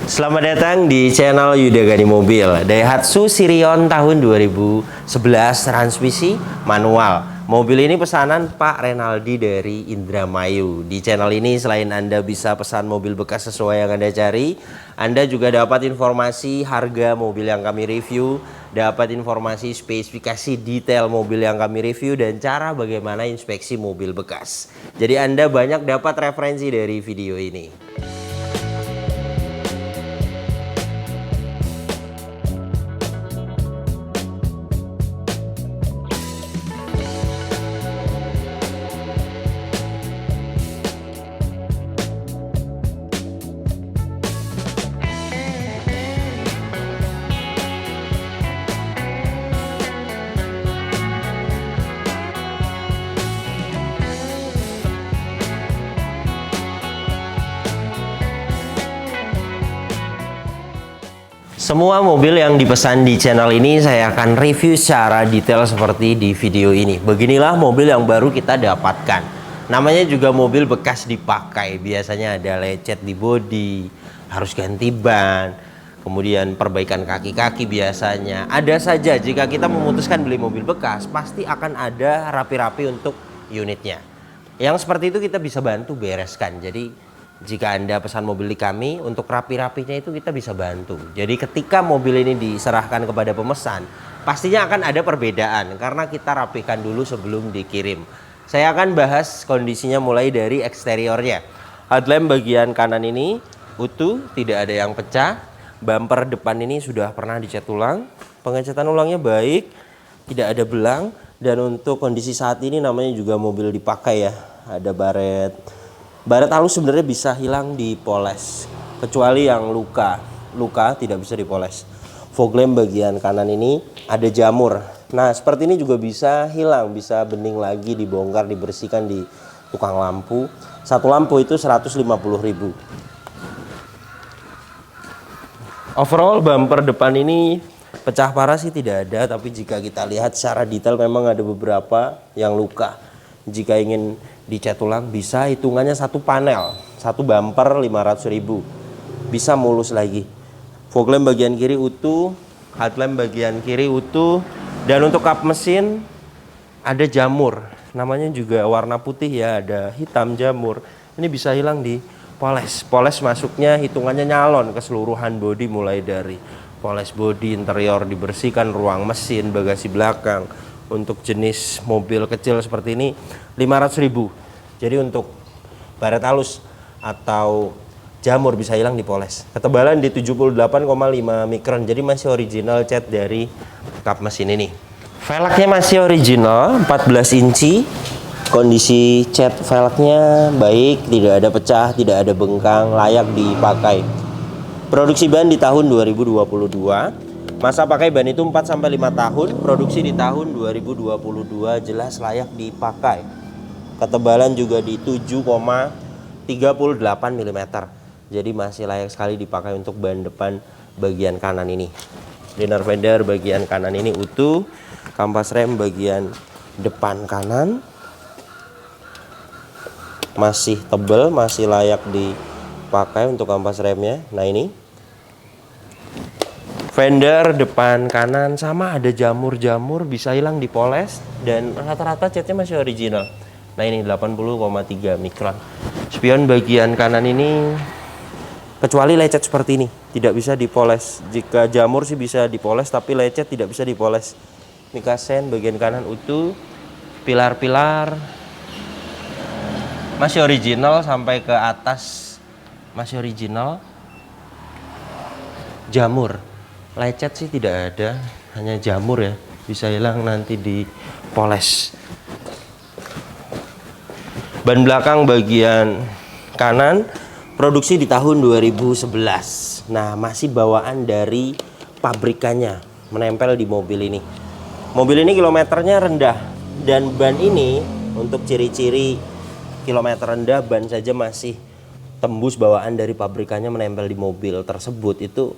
Selamat datang di channel Yudagani Mobil. Daihatsu Sirion tahun 2011, transmisi manual. Mobil ini pesanan Pak Renaldi dari Indramayu. Di channel ini selain Anda bisa pesan mobil bekas sesuai yang Anda cari, Anda juga dapat informasi harga mobil yang kami review, dapat informasi spesifikasi detail mobil yang kami review, dan cara bagaimana inspeksi mobil bekas. Jadi Anda banyak dapat referensi dari video ini. Semua mobil yang dipesan di channel ini saya akan review secara detail seperti di video ini. Beginilah mobil yang baru kita dapatkan. Namanya juga mobil bekas dipakai. Biasanya ada lecet di bodi, harus ganti ban, kemudian perbaikan kaki-kaki biasanya. Ada saja jika kita memutuskan beli mobil bekas, pasti akan ada rapi-rapi untuk unitnya. Yang seperti itu kita bisa bantu bereskan. Jadi jika Anda pesan mobil di kami, untuk rapi-rapinya itu kita bisa bantu. Jadi ketika mobil ini diserahkan kepada pemesan, pastinya akan ada perbedaan karena kita rapikan dulu sebelum dikirim. Saya akan bahas kondisinya mulai dari eksteriornya. Headlamp bagian kanan ini utuh, tidak ada yang pecah. Bumper depan ini sudah pernah dicat ulang. Pengecatan ulangnya baik, tidak ada belang. Dan untuk kondisi saat ini namanya juga mobil dipakai ya. Ada baret. Baret halus sebenarnya bisa hilang dipoles, kecuali yang luka tidak bisa dipoles. Fog lamp bagian kanan ini ada jamur. Nah seperti ini juga bisa hilang, bisa bening lagi, dibongkar, dibersihkan di tukang lampu. Satu lampu itu 150.000. Overall bumper depan ini pecah parah sih tidak ada, tapi jika kita lihat secara detail memang ada beberapa yang luka. Jika ingin dicat ulang bisa hitungannya satu panel, satu bumper 500.000, bisa mulus lagi. Fog lamp bagian kiri utuh, headlamp bagian kiri utuh, dan untuk kap mesin ada jamur, namanya juga warna putih ya, ada hitam jamur. Ini bisa hilang di poles. Poles masuknya hitungannya nyalon keseluruhan bodi, mulai dari poles bodi, interior dibersihkan, ruang mesin, bagasi belakang. Untuk jenis mobil kecil seperti ini 500.000. Jadi untuk baret halus atau jamur bisa hilang dipoles. Ketebalan di 78,5 mikron. Jadi masih original cat dari kap mesin ini. Velgnya masih original 14 inci. Kondisi cat velgnya baik, tidak ada pecah, tidak ada bengkang, layak dipakai. Produksi ban di tahun 2022. Masa pakai ban itu 4-5 tahun, produksi di tahun 2022, jelas layak dipakai. Ketebalan juga di 7,38 mm. Jadi masih layak sekali dipakai untuk ban depan bagian kanan ini. Liner fender bagian kanan ini utuh, kampas rem bagian depan kanan masih tebal, masih layak dipakai untuk kampas remnya. Nah ini fender depan kanan sama ada jamur-jamur, bisa hilang dipoles, dan rata-rata catnya masih original. Nah ini 80,3 mikron. Spion bagian kanan ini kecuali lecet seperti ini tidak bisa dipoles. Jika jamur sih bisa dipoles, tapi lecet tidak bisa dipoles. Mika sen bagian kanan utuh, pilar-pilar masih original sampai ke atas masih original. Jamur lecet sih tidak ada, hanya jamur ya, bisa hilang nanti dipoles. Ban belakang bagian kanan produksi di tahun 2011. Nah masih bawaan dari pabrikannya menempel di mobil ini. Mobil ini kilometernya rendah, dan ban ini untuk ciri-ciri kilometer rendah, ban saja masih tembus bawaan dari pabrikannya menempel di mobil tersebut, itu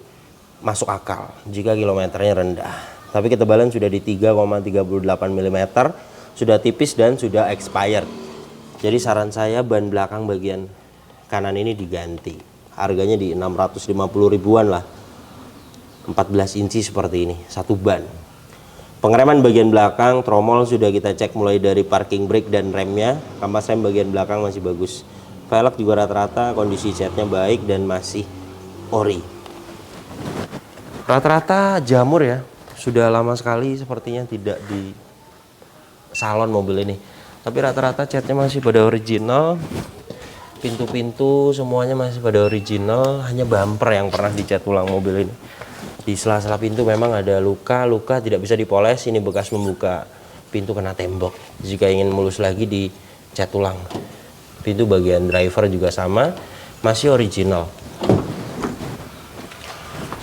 masuk akal jika kilometernya rendah. Tapi ketebalan sudah di 3,38 mm, sudah tipis dan sudah expired. Jadi saran saya ban belakang bagian kanan ini diganti. harganya di 650 ribuan lah. 14 inci seperti ini, satu ban. Pengereman bagian belakang, tromol sudah kita cek mulai dari parking brake dan remnya. Kampas rem bagian belakang masih bagus. Velg juga rata-rata kondisi catnya baik dan masih ori. Rata-rata jamur ya, sudah lama sekali sepertinya tidak di salon mobil ini. Tapi rata-rata catnya masih pada original. Pintu-pintu semuanya masih pada original, hanya bumper yang pernah dicat ulang mobil ini. Di sela-sela pintu memang ada luka tidak bisa dipoles, ini bekas membuka pintu kena tembok. Jika ingin mulus lagi dicat ulang. Pintu bagian driver juga sama, masih original.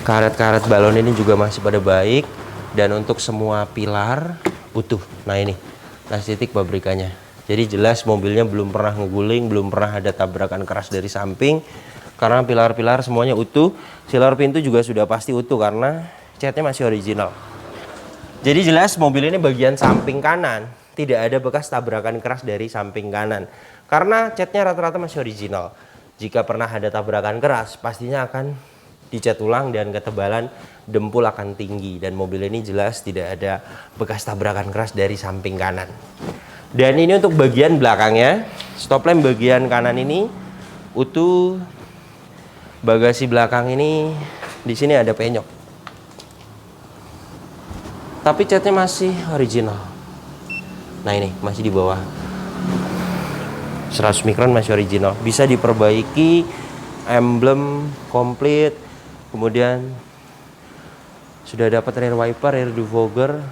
Karet-karet balon ini juga masih pada baik, dan untuk semua pilar utuh. Nah ini, nah titik pabrikannya. Jadi jelas mobilnya belum pernah ngeguling, belum pernah ada tabrakan keras dari samping. Karena pilar-pilar semuanya utuh, silar pintu juga sudah pasti utuh karena catnya masih original. Jadi jelas mobil ini bagian samping kanan tidak ada bekas tabrakan keras dari samping kanan. Karena catnya rata-rata masih original. Jika pernah ada tabrakan keras, pastinya akan dicat ulang dan ketebalan dempul akan tinggi. Dan mobil ini jelas tidak ada bekas tabrakan keras dari samping kanan. Dan ini untuk bagian belakangnya, stop lamp bagian kanan ini utuh. Bagasi belakang ini di sini ada penyok. Tapi catnya masih original. Nah ini masih di bawah 100 mikron, masih original. Bisa diperbaiki, emblem komplit. Kemudian sudah dapat rear wiper, rear defogger,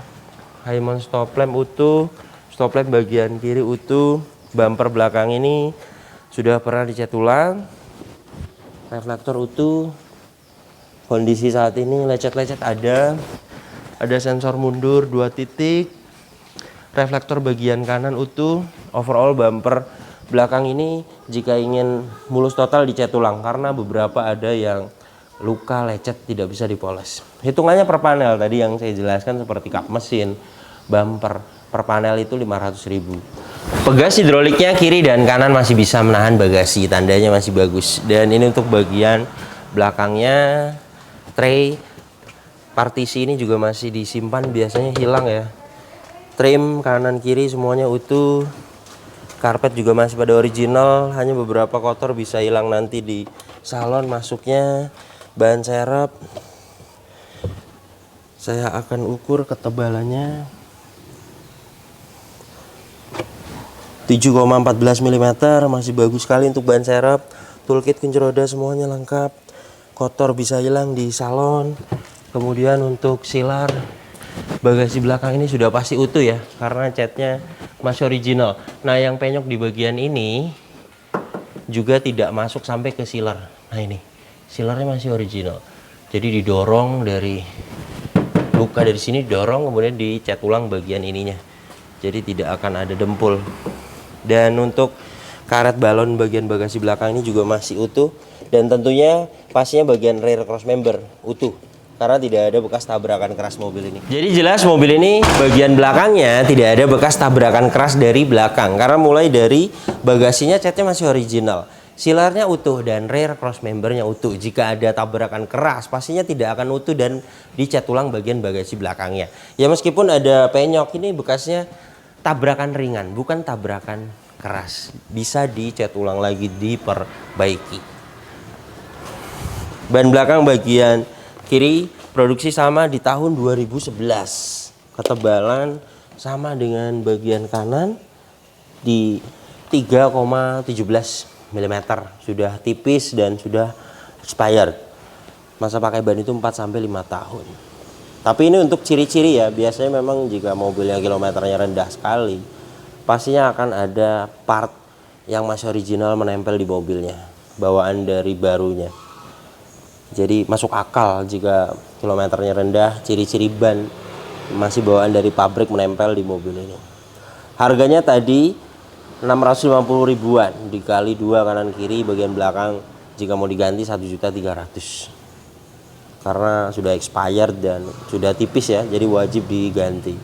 high mount stop lamp utuh, stop lamp bagian kiri utuh, bumper belakang ini sudah pernah dicat ulang. Reflektor utuh. Kondisi saat ini lecet-lecet ada sensor mundur 2 titik. Reflektor bagian kanan utuh. Overall bumper belakang ini jika ingin mulus total dicat ulang karena beberapa ada yang luka lecet tidak bisa dipoles. Hitungannya per panel tadi yang saya jelaskan seperti kap mesin, bumper per panel itu 500.000. Pegas hidroliknya kiri dan kanan masih bisa menahan bagasi, tandanya masih bagus. Dan ini untuk bagian belakangnya, tray partisi ini juga masih disimpan, biasanya hilang ya. Trim kanan kiri semuanya utuh. Karpet juga masih pada original, hanya beberapa kotor bisa hilang nanti di salon masuknya. Ban serep saya akan ukur ketebalannya 7,14 mm, masih bagus sekali untuk ban serep. Toolkit kunci roda semuanya lengkap. Kotor bisa hilang di salon. Kemudian untuk silar bagasi belakang ini sudah pasti utuh ya, karena catnya masih original. Nah yang penyok di bagian ini juga tidak masuk sampai ke silar. Nah ini, silarnya masih original. Jadi didorong dari luka dari sini, didorong kemudian dicat ulang bagian ininya. Jadi tidak akan ada dempul. Dan untuk karet balon bagian bagasi belakang ini juga masih utuh. Dan tentunya pastinya bagian rear cross member utuh, karena tidak ada bekas tabrakan keras mobil ini. Jadi jelas mobil ini bagian belakangnya tidak ada bekas tabrakan keras dari belakang, karena mulai dari bagasinya catnya masih original, silarnya utuh, dan rear cross membernya utuh. Jika ada tabrakan keras pastinya tidak akan utuh dan dicat ulang bagian bagasi belakangnya. Ya meskipun ada penyok, ini bekasnya tabrakan ringan, bukan tabrakan keras. Bisa dicat ulang lagi, diperbaiki. Ban belakang bagian kiri produksi sama di tahun 2011. Ketebalan sama dengan bagian kanan di 3,17 mm. Sudah tipis dan sudah expired. Masa pakai ban itu 4-5 tahun. Tapi ini untuk ciri-ciri ya, biasanya memang jika mobilnya kilometernya rendah sekali, pastinya akan ada part yang masih original menempel di mobilnya, bawaan dari barunya. Jadi masuk akal jika kilometernya rendah, ciri-ciri ban masih bawaan dari pabrik menempel di mobil ini. Harganya tadi 650 ribuan dikali 2 kanan kiri bagian belakang, jika mau diganti 1.300.000. Karena sudah expired dan sudah tipis ya, jadi wajib diganti.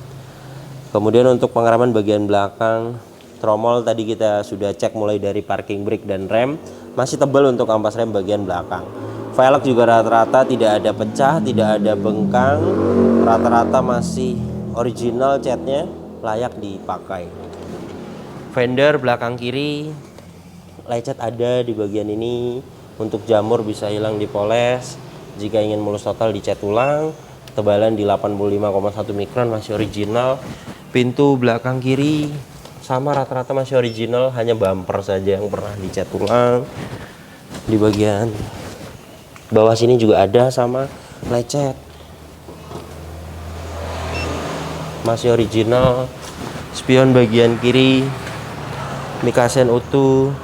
Kemudian untuk pengereman bagian belakang, tromol tadi kita sudah cek mulai dari parking brake dan rem. masih tebal untuk kampas rem bagian belakang. Velg juga rata-rata tidak ada pecah, tidak ada bengkang, rata-rata masih original, catnya layak dipakai. Fender belakang kiri lecet ada di bagian ini. Untuk jamur bisa hilang dipoles. Jika ingin mulus total dicat ulang. Tebalan di 85,1 mikron masih original. Pintu belakang kiri sama rata-rata masih original, hanya bumper saja yang pernah dicat ulang. Di bagian bawah sini juga ada sama lecet, masih original. Spion bagian kiri mikasen utuh,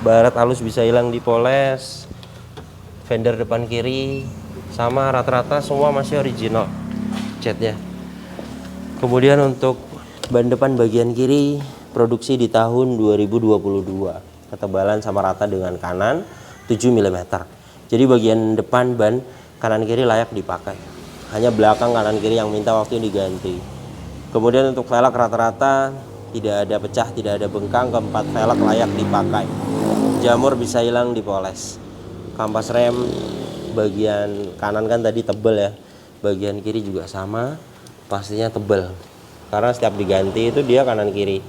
baret halus bisa hilang dipoles. Fender depan kiri sama rata-rata semua masih original catnya. Kemudian untuk ban depan bagian kiri produksi di tahun 2022, ketebalan sama rata dengan kanan 7 mm. Jadi bagian depan ban kanan kiri layak dipakai, hanya belakang kanan kiri yang minta waktu diganti. Kemudian untuk velg rata-rata tidak ada pecah, tidak ada bengkang, keempat velg layak dipakai. Jamur bisa hilang dipoles. Kampas rem bagian kanan kan tadi tebel ya, bagian kiri juga sama, pastinya tebel karena setiap diganti itu dia kanan kiri.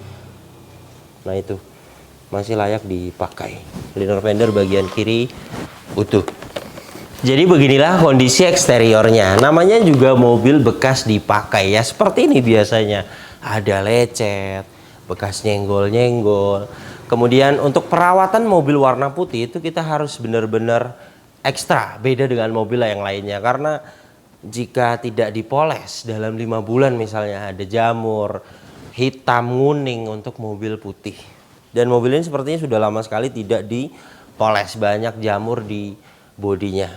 Nah itu masih layak dipakai. Liner fender bagian kiri utuh. Jadi beginilah kondisi eksteriornya. Namanya juga mobil bekas dipakai ya, seperti ini biasanya. Ada lecet, bekas nyenggol-nyenggol. Kemudian untuk perawatan mobil warna putih itu kita harus benar-benar ekstra, beda dengan mobil yang lainnya. Karena jika tidak dipoles dalam 5 bulan misalnya ada jamur, hitam, kuning untuk mobil putih. Dan mobil ini sepertinya sudah lama sekali tidak dipoles, banyak jamur di bodinya.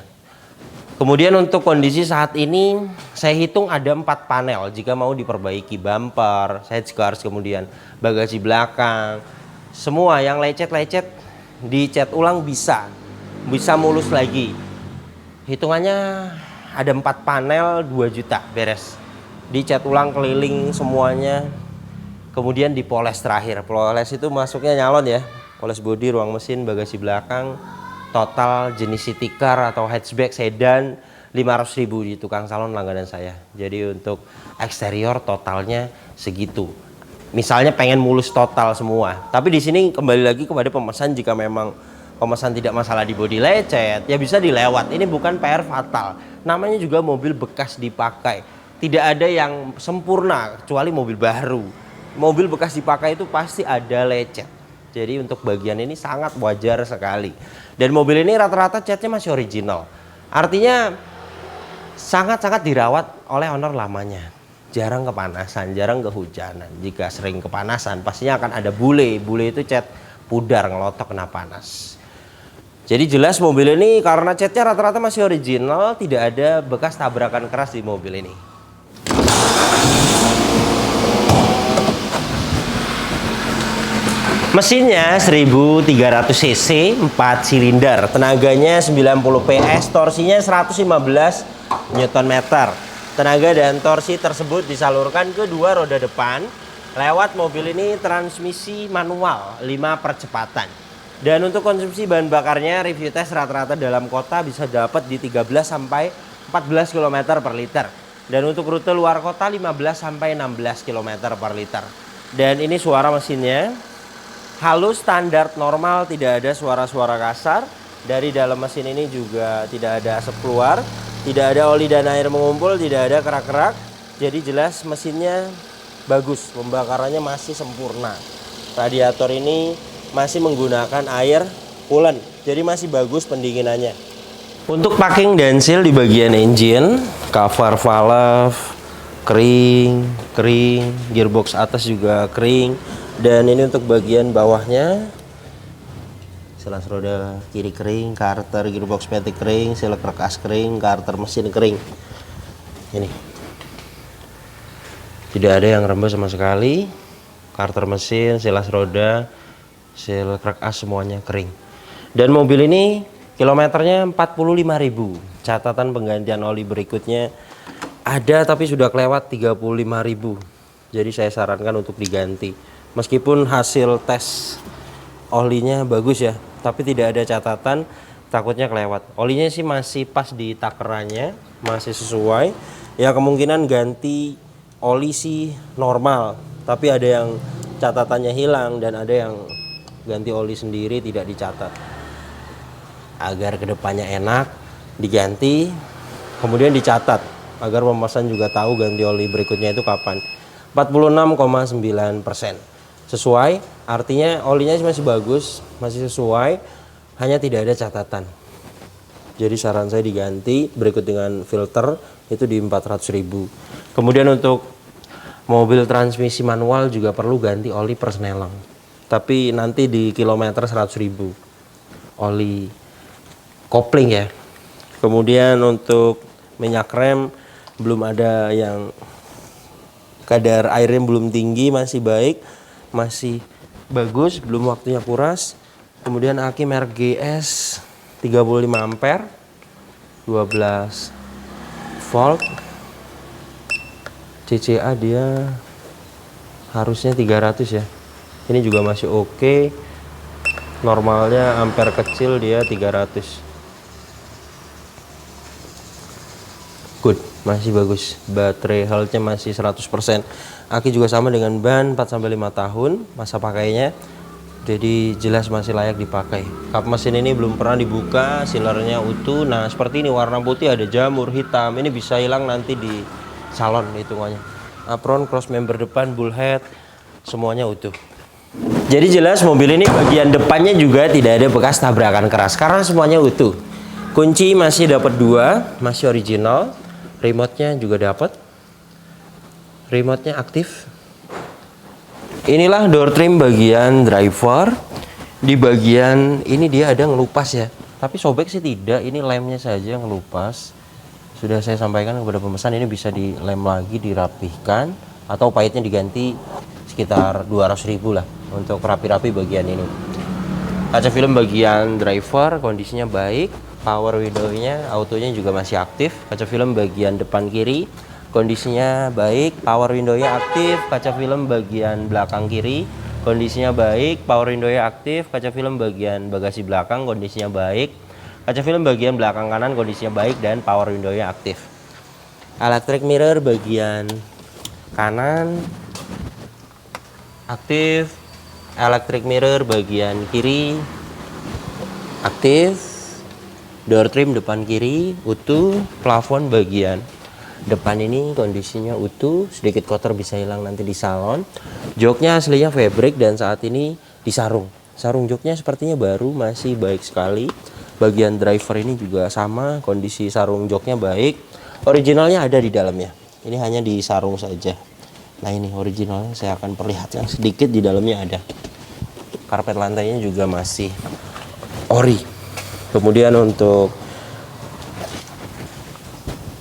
Kemudian untuk kondisi saat ini saya hitung ada 4 panel jika mau diperbaiki, bumper, side skirts, kemudian bagasi belakang. Semua yang lecet-lecet dicat ulang bisa mulus lagi. Hitungannya ada 4 panel 2 juta beres. Dicat ulang keliling semuanya. Kemudian dipoles terakhir. Poles itu masuknya nyalon ya. Poles bodi, ruang mesin, bagasi belakang. Total jenis city car atau hatchback sedan 500.000 di tukang salon langganan saya. Jadi untuk eksterior totalnya segitu. Misalnya pengen mulus total semua. Tapi di sini kembali lagi kepada pemesan, jika memang pemesan tidak masalah di bodi lecet, ya bisa dilewat. Ini bukan PR fatal. Namanya juga mobil bekas dipakai. Tidak ada yang sempurna kecuali mobil baru. Mobil bekas dipakai itu pasti ada lecet. Jadi untuk bagian ini sangat wajar sekali. Dan mobil ini rata-rata catnya masih original. Artinya sangat-sangat dirawat oleh owner lamanya. Jarang kepanasan, jarang kehujanan. Jika sering kepanasan pastinya akan ada bule. Bule itu cat pudar, ngelotok kena panas. Jadi jelas mobil ini karena catnya rata-rata masih original, tidak ada bekas tabrakan keras di mobil ini. Mesinnya 1300 cc, 4 silinder, tenaganya 90 PS, torsinya 115 Nm. Tenaga dan torsi tersebut disalurkan ke 2 roda depan lewat mobil ini transmisi manual 5 percepatan. Dan untuk konsumsi bahan bakarnya review test rata-rata dalam kota bisa dapat di 13 sampai 14 km per liter. Dan untuk rute luar kota 15 sampai 16 km per liter. Dan ini suara mesinnya halus, standar, normal, tidak ada suara-suara kasar. Dari dalam mesin ini juga tidak ada asap keluar, tidak ada oli dan air mengumpul, tidak ada kerak-kerak. Jadi jelas mesinnya bagus, pembakarannya masih sempurna. Radiator ini masih menggunakan air coolant, jadi masih bagus pendinginannya. Untuk packing dan seal di bagian engine, cover valve kering, gearbox atas juga kering. Dan ini untuk bagian bawahnya, selas roda kiri kering, karter gearbox matic kering, seal kerkas kering, karter mesin kering. Ini tidak ada yang rembes sama sekali. Karter mesin, selas roda, seal kerkas semuanya kering. Dan mobil ini kilometernya 45.000. Catatan penggantian oli berikutnya ada tapi sudah kelewat 35.000. Jadi saya sarankan untuk diganti. Meskipun hasil tes olinya bagus ya, tapi tidak ada catatan takutnya kelewat. Olinya sih masih pas di takerannya, masih sesuai. Ya kemungkinan ganti oli sih normal, tapi ada yang catatannya hilang dan ada yang ganti oli sendiri tidak dicatat. Agar kedepannya enak diganti, kemudian dicatat agar pemesan juga tahu ganti oli berikutnya itu kapan. 46,9%. Sesuai, artinya olinya masih bagus, masih sesuai, hanya tidak ada catatan. Jadi saran saya diganti berikut dengan filter itu di 400.000. Kemudian untuk mobil transmisi manual juga perlu ganti oli persneling. Tapi nanti di kilometer 100.000. Oli kopling ya. Kemudian untuk minyak rem belum ada yang kadar airnya belum tinggi, masih baik, masih bagus, belum waktunya kuras. Kemudian aki merek GS 35 ampere 12 volt, CCA dia harusnya 300 ya. Ini juga masih oke. Normalnya ampere kecil dia 300. Good, masih bagus. Baterai health-nya masih 100%. Aki juga sama dengan ban 4-5 tahun masa pakainya. Jadi jelas masih layak dipakai. Kap mesin ini belum pernah dibuka, sealernya utuh. Nah, seperti ini warna putih ada jamur hitam. Ini bisa hilang nanti di salon hitungannya. Apron, cross member depan, bullhead, semuanya utuh. Jadi jelas mobil ini bagian depannya juga tidak ada bekas tabrakan keras karena semuanya utuh. Kunci masih dapat 2, masih original. Remote-nya juga dapat. Remote-nya aktif. Inilah door trim bagian driver. Di bagian ini dia ada ngelupas ya. Tapi sobek sih tidak, ini lemnya saja ngelupas. Sudah saya sampaikan kepada pemesan ini bisa dilem lagi, dirapihkan atau pahitnya diganti sekitar 200.000 lah untuk rapi-rapi bagian ini. Kaca film bagian driver kondisinya baik. Power window-nya, autonya juga masih aktif. Kaca film bagian depan kiri kondisinya baik, power window-nya aktif. Kaca film bagian belakang kiri kondisinya baik, power window-nya aktif. Kaca film bagian bagasi belakang kondisinya baik. Kaca film bagian belakang kanan kondisinya baik dan power window-nya aktif. Electric mirror bagian kanan aktif. Electric mirror bagian kiri aktif. Door trim depan kiri utuh. Plafon bagian depan ini kondisinya utuh, sedikit kotor bisa hilang nanti di salon. Joknya aslinya fabric dan saat ini disarung. Sarung joknya sepertinya baru, masih baik sekali. Bagian driver ini juga sama, kondisi sarung joknya baik. Originalnya ada di dalamnya, ini hanya disarung saja. Nah ini originalnya saya akan perlihatkan sedikit, di dalamnya ada. Karpet lantainya juga masih ori. Kemudian untuk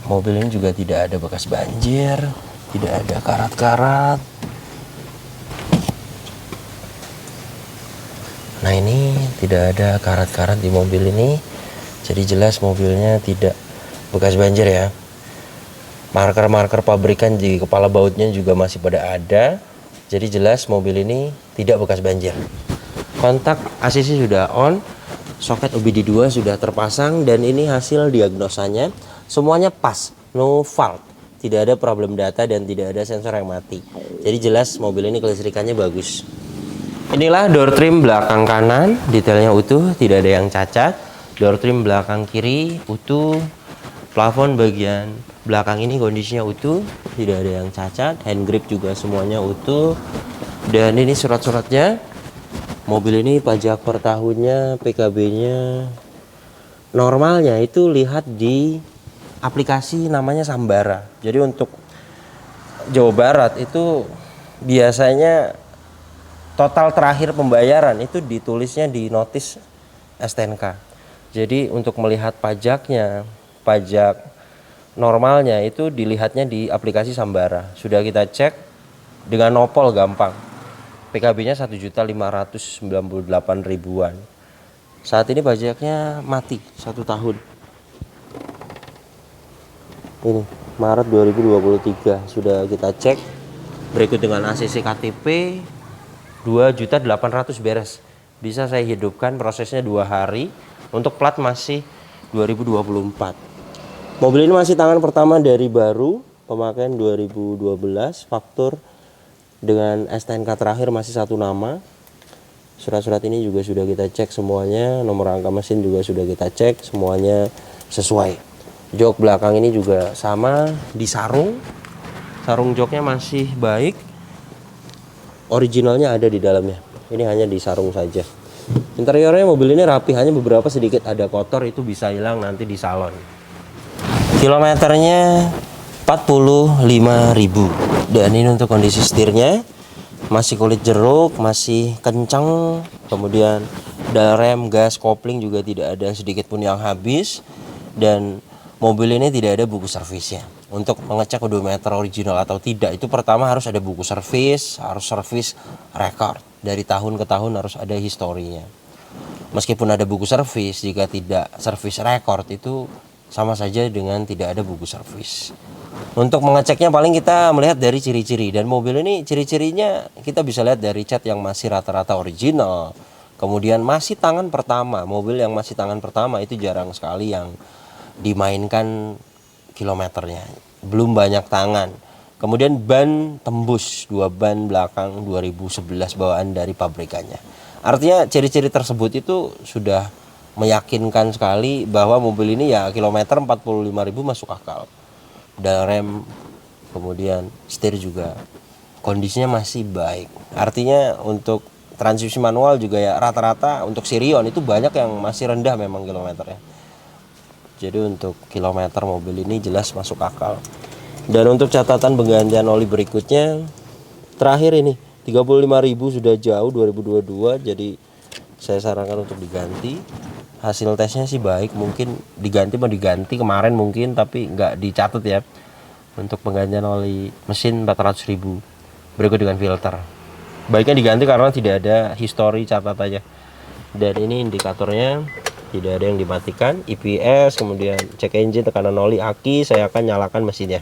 mobil ini juga tidak ada bekas banjir, tidak ada karat-karat. Nah ini tidak ada karat-karat di mobil ini, jadi jelas mobilnya tidak bekas banjir ya. Marker-marker pabrikan di kepala bautnya juga masih pada ada, jadi jelas mobil ini tidak bekas banjir. Kontak ACC sudah on. Soket OBD2 sudah terpasang dan ini hasil diagnosanya semuanya pas, no fault, tidak ada problem data dan tidak ada sensor yang mati. Jadi jelas mobil ini kelistrikannya bagus. Inilah door trim belakang kanan, detailnya utuh, tidak ada yang cacat. Door trim belakang kiri utuh. Plafon bagian belakang ini kondisinya utuh, tidak ada yang cacat. Hand grip juga semuanya utuh. Dan ini surat-suratnya. Mobil ini pajak per tahunnya, PKB-nya normalnya itu lihat di aplikasi namanya Sambara. Jadi untuk Jawa Barat itu biasanya total terakhir pembayaran itu ditulisnya di notis STNK. Jadi untuk melihat pajaknya, pajak normalnya itu dilihatnya di aplikasi Sambara. Sudah kita cek dengan nopol gampang. PKB-nya 1.598.000-an. Saat ini pajaknya mati 1 tahun. Ini Maret 2023 sudah kita cek. Berikut dengan ACC KTP 2.800.000 beres. Bisa saya hidupkan, prosesnya 2 hari. Untuk plat masih 2024. Mobil ini masih tangan pertama dari baru, pemakaian 2012, faktur dengan STNK terakhir masih satu nama. Surat-surat ini juga sudah kita cek semuanya, nomor angka mesin juga sudah kita cek, semuanya sesuai. Jok belakang ini juga sama, disarung. Sarung joknya masih baik. Originalnya ada di dalamnya. Ini hanya disarung saja. Interiornya mobil ini rapi, hanya beberapa sedikit ada kotor, itu bisa hilang nanti di salon. Kilometernya 45.000. Dan ini untuk kondisi setirnya. Masih kulit jeruk, masih kencang. Kemudian dal rem, gas, kopling juga tidak ada sedikit pun yang habis. Dan mobil ini tidak ada buku servisnya. Untuk mengecek odometer original atau tidak, itu pertama harus ada buku servis, harus servis record. Dari tahun ke tahun harus ada historinya. Meskipun ada buku servis, jika tidak servis record itu sama saja dengan tidak ada buku servis. Untuk mengeceknya paling kita melihat dari ciri-ciri, dan mobil ini ciri-cirinya kita bisa lihat dari cat yang masih rata-rata original. Kemudian masih tangan pertama, mobil yang masih tangan pertama itu jarang sekali yang dimainkan kilometernya, belum banyak tangan. Kemudian ban tembus, 2 ban belakang 2011 bawaan dari pabrikannya. Artinya ciri-ciri tersebut itu sudah meyakinkan sekali bahwa mobil ini ya kilometer 45.000 masuk akal. Dal rem, kemudian setir juga kondisinya masih baik. Artinya untuk transmisi manual juga ya rata-rata untuk Sirion itu banyak yang masih rendah memang kilometernya. Jadi untuk kilometer mobil ini jelas masuk akal. Dan untuk catatan penggantian oli berikutnya, terakhir ini 35.000 sudah jauh 2022, jadi saya sarankan untuk diganti. Hasil tesnya sih baik, mungkin diganti kemarin mungkin, tapi nggak dicatat ya. Untuk penggantian oli mesin 400.000, berikut dengan filter. Baiknya diganti karena tidak ada histori catatannya. Dan ini indikatornya tidak ada yang dimatikan, IPS, kemudian cek engine, tekanan oli, aki. Saya akan nyalakan mesinnya.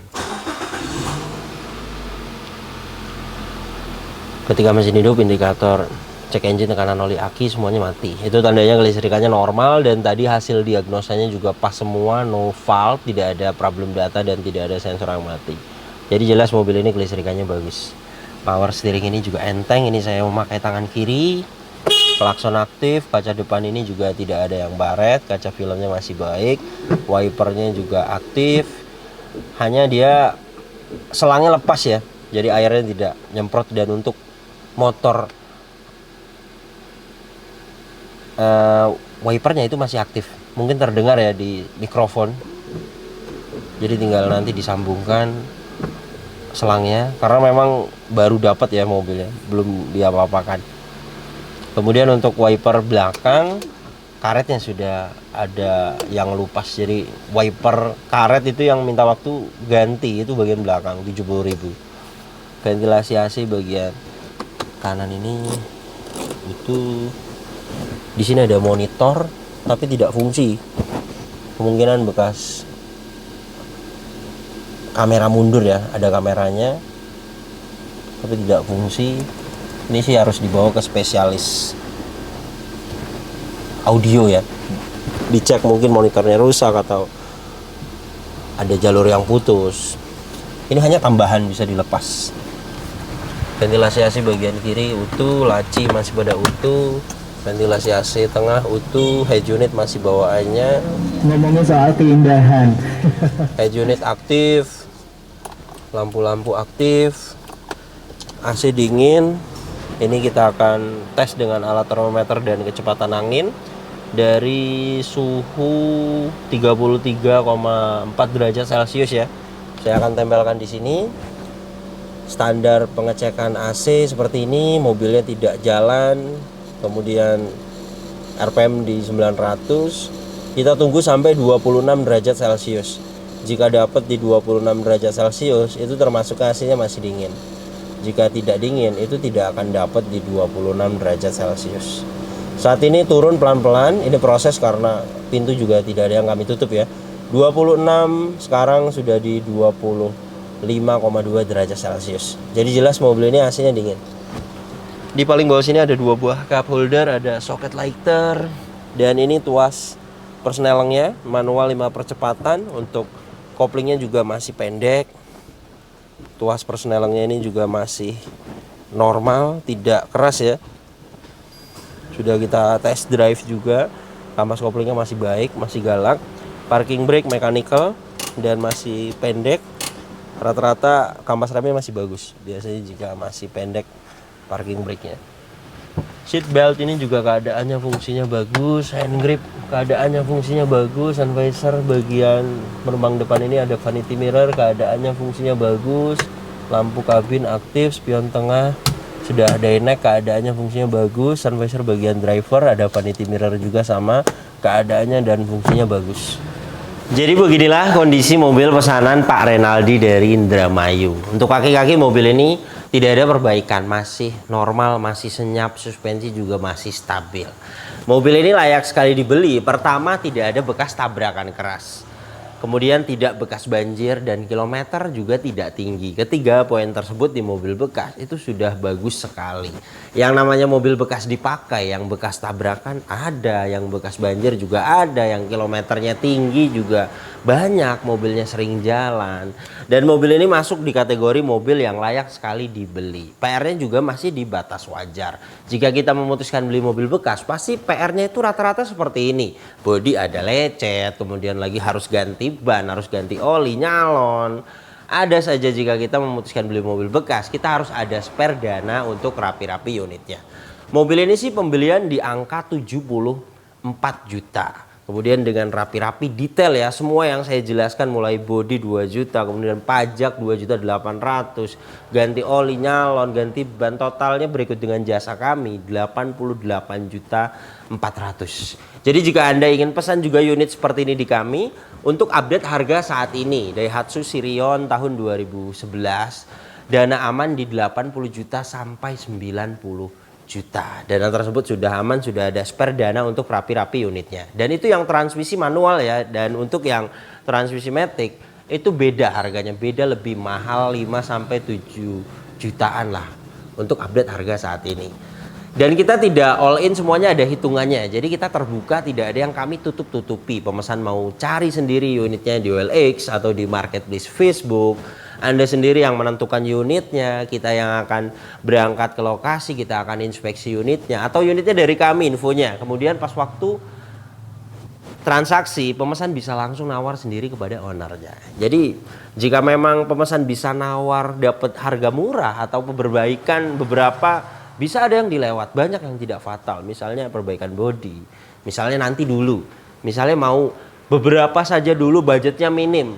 Ketika mesin hidup, indikator cek engine, tekanan oli, aki semuanya mati. Itu tandanya kelistrikannya normal, dan tadi hasil diagnosanya juga pas semua, no fault, tidak ada problem data dan tidak ada sensor yang mati. Jadi jelas mobil ini kelistrikannya bagus. Power steering ini juga enteng, ini saya memakai tangan kiri. Klakson aktif, kaca depan ini juga tidak ada yang baret, kaca filmnya masih baik, wipernya juga aktif. Hanya dia selangnya lepas ya, jadi airnya tidak nyemprot. Dan untuk motor wipernya itu masih aktif, mungkin terdengar ya di mikrofon. Jadi tinggal nanti disambungkan selangnya, karena memang baru dapat ya mobilnya, belum diapa-apakan. Kemudian untuk wiper belakang, karetnya sudah ada yang lupas, jadi wiper karet itu yang minta waktu ganti, itu bagian belakang 70.000. Ventilasi AC bagian kanan ini itu di sini ada monitor tapi tidak fungsi, kemungkinan bekas kamera mundur ya, ada kameranya tapi tidak fungsi. Ini sih harus dibawa ke spesialis audio ya, dicek mungkin monitornya rusak atau ada jalur yang putus. Ini hanya tambahan, bisa dilepas. Ventilasi AC bagian kiri utuh, laci masih pada utuh, ventilasi AC tengah utuh, head unit masih bawaannya. Ngomongin soal keindahan. Head unit aktif, lampu-lampu aktif, AC dingin. Ini kita akan tes dengan alat termometer dan kecepatan angin. Dari suhu 33,4 derajat Celcius ya. Saya akan tempelkan di sini. Standar pengecekan AC seperti ini, mobilnya tidak jalan. Kemudian RPM di 900. Kita tunggu sampai 26 derajat Celcius. Jika dapat di 26 derajat Celcius, itu termasuk AC-nya masih dingin. Jika tidak dingin, itu tidak akan dapat di 26 derajat Celcius. Saat ini turun pelan-pelan, ini proses karena pintu juga tidak ada yang kami tutup ya. 26, sekarang sudah di 25,2 derajat Celcius. Jadi jelas mobil ini AC-nya dingin. Di paling bawah sini ada 2 buah cup holder, ada socket lighter, dan ini tuas persnelengnya manual 5 percepatan. Untuk koplingnya juga masih pendek. Tuas persnelengnya ini juga masih normal, tidak keras ya. Sudah kita test drive juga. Kampas koplingnya masih baik, masih galak. Parking brake mechanical dan masih pendek. Rata-rata kampas remnya masih bagus. Biasanya jika masih pendek parking brake-nya. Seat belt ini juga keadaannya fungsinya bagus. Hand grip keadaannya fungsinya bagus. Sun visor bagian penumpang depan ini ada vanity mirror, keadaannya fungsinya bagus. Lampu kabin aktif, spion tengah sudah ada inek, keadaannya fungsinya bagus. Sun visor bagian driver ada vanity mirror juga sama, keadaannya dan fungsinya bagus. Jadi beginilah kondisi mobil pesanan Pak Renaldi dari Indramayu. Untuk kaki-kaki mobil ini tidak ada perbaikan, masih normal, masih senyap, suspensi juga masih stabil. Mobil ini layak sekali dibeli. Pertama, tidak ada bekas tabrakan keras. Kemudian tidak bekas banjir dan kilometer juga tidak tinggi. Ketiga poin tersebut di mobil bekas itu sudah bagus sekali. Yang namanya mobil bekas dipakai, yang bekas tabrakan ada, yang bekas banjir juga ada, yang kilometernya tinggi juga banyak, mobilnya sering jalan. Dan mobil ini masuk di kategori mobil yang layak sekali dibeli. PR-nya juga masih di batas wajar. Jika kita memutuskan beli mobil bekas, pasti PR-nya itu rata-rata seperti ini. Bodi ada lecet, kemudian lagi harus ganti ban, harus ganti oli, nyalon. Ada saja jika kita memutuskan beli mobil bekas, kita harus ada spare dana untuk rapi-rapi unitnya. Mobil ini sih pembelian di angka 74 juta. Kemudian dengan rapi-rapi detail ya, semua yang saya jelaskan mulai bodi 2 juta, kemudian pajak 2.800.000, ganti oli, nyalon, ganti ban, totalnya berikut dengan jasa kami 88.400.000. Jadi jika Anda ingin pesan juga unit seperti ini di kami, untuk update harga saat ini Daihatsu Sirion tahun 2011, dana aman di 80 juta sampai 90 juta. Dana tersebut sudah aman, sudah ada spare dana untuk rapi-rapi unitnya. Dan itu yang transmisi manual ya. Dan untuk yang transmisi matic itu beda harganya, beda lebih mahal 5 sampai 7 jutaan lah untuk update harga saat ini. Dan kita tidak all in, semuanya ada hitungannya. Jadi kita terbuka, tidak ada yang kami tutup-tutupi. Pemesan mau cari sendiri unitnya di OLX atau di marketplace Facebook, Anda sendiri yang menentukan unitnya, kita yang akan berangkat ke lokasi, kita akan inspeksi unitnya, atau unitnya dari kami infonya. Kemudian pas waktu transaksi, pemesan bisa langsung nawar sendiri kepada ownernya. Jadi jika memang pemesan bisa nawar dapat harga murah atau perbaikan beberapa, bisa ada yang dilewat, banyak yang tidak fatal. Misalnya perbaikan bodi, misalnya nanti dulu, misalnya mau beberapa saja dulu, budgetnya minim.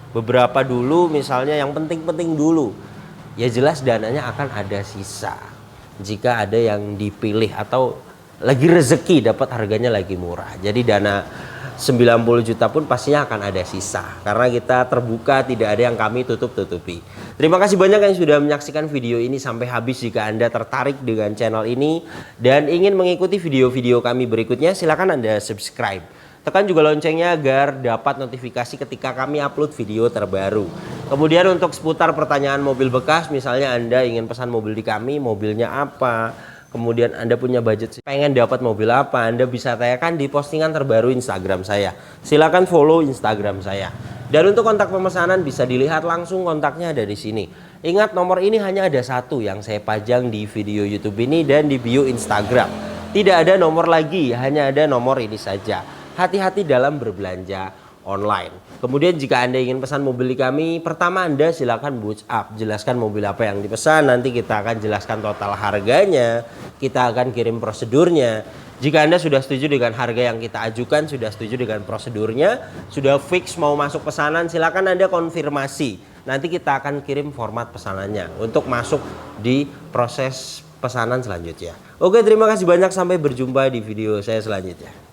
Beberapa dulu, misalnya yang penting-penting dulu, ya jelas dananya akan ada sisa jika ada yang dipilih atau lagi rezeki dapat harganya lagi murah. Jadi dana 90 juta pun pastinya akan ada sisa karena kita terbuka, tidak ada yang kami tutup-tutupi. Terima kasih banyak yang sudah menyaksikan video ini sampai habis. Jika Anda tertarik dengan channel ini dan ingin mengikuti video-video kami berikutnya, silakan Anda subscribe. Tekan juga loncengnya agar dapat notifikasi ketika kami upload video terbaru. Kemudian untuk seputar pertanyaan mobil bekas, misalnya Anda ingin pesan mobil di kami, mobilnya apa, kemudian Anda punya budget pengen dapat mobil apa, Anda bisa tanyakan di postingan terbaru Instagram saya. Silakan follow Instagram saya. Dan untuk kontak pemesanan bisa dilihat langsung, kontaknya ada di sini. Ingat, nomor ini hanya ada satu yang saya pajang di video YouTube ini dan di bio Instagram. Tidak ada nomor lagi, hanya ada nomor ini saja. Hati-hati dalam berbelanja online. Kemudian jika Anda ingin pesan mobil di kami, pertama Anda silakan WhatsApp, jelaskan mobil apa yang dipesan, nanti kita akan jelaskan total harganya, kita akan kirim prosedurnya. Jika Anda sudah setuju dengan harga yang kita ajukan, sudah setuju dengan prosedurnya, sudah fix mau masuk pesanan, silakan Anda konfirmasi. Nanti kita akan kirim format pesanannya untuk masuk di proses pesanan selanjutnya. Oke, terima kasih banyak, sampai berjumpa di video saya selanjutnya.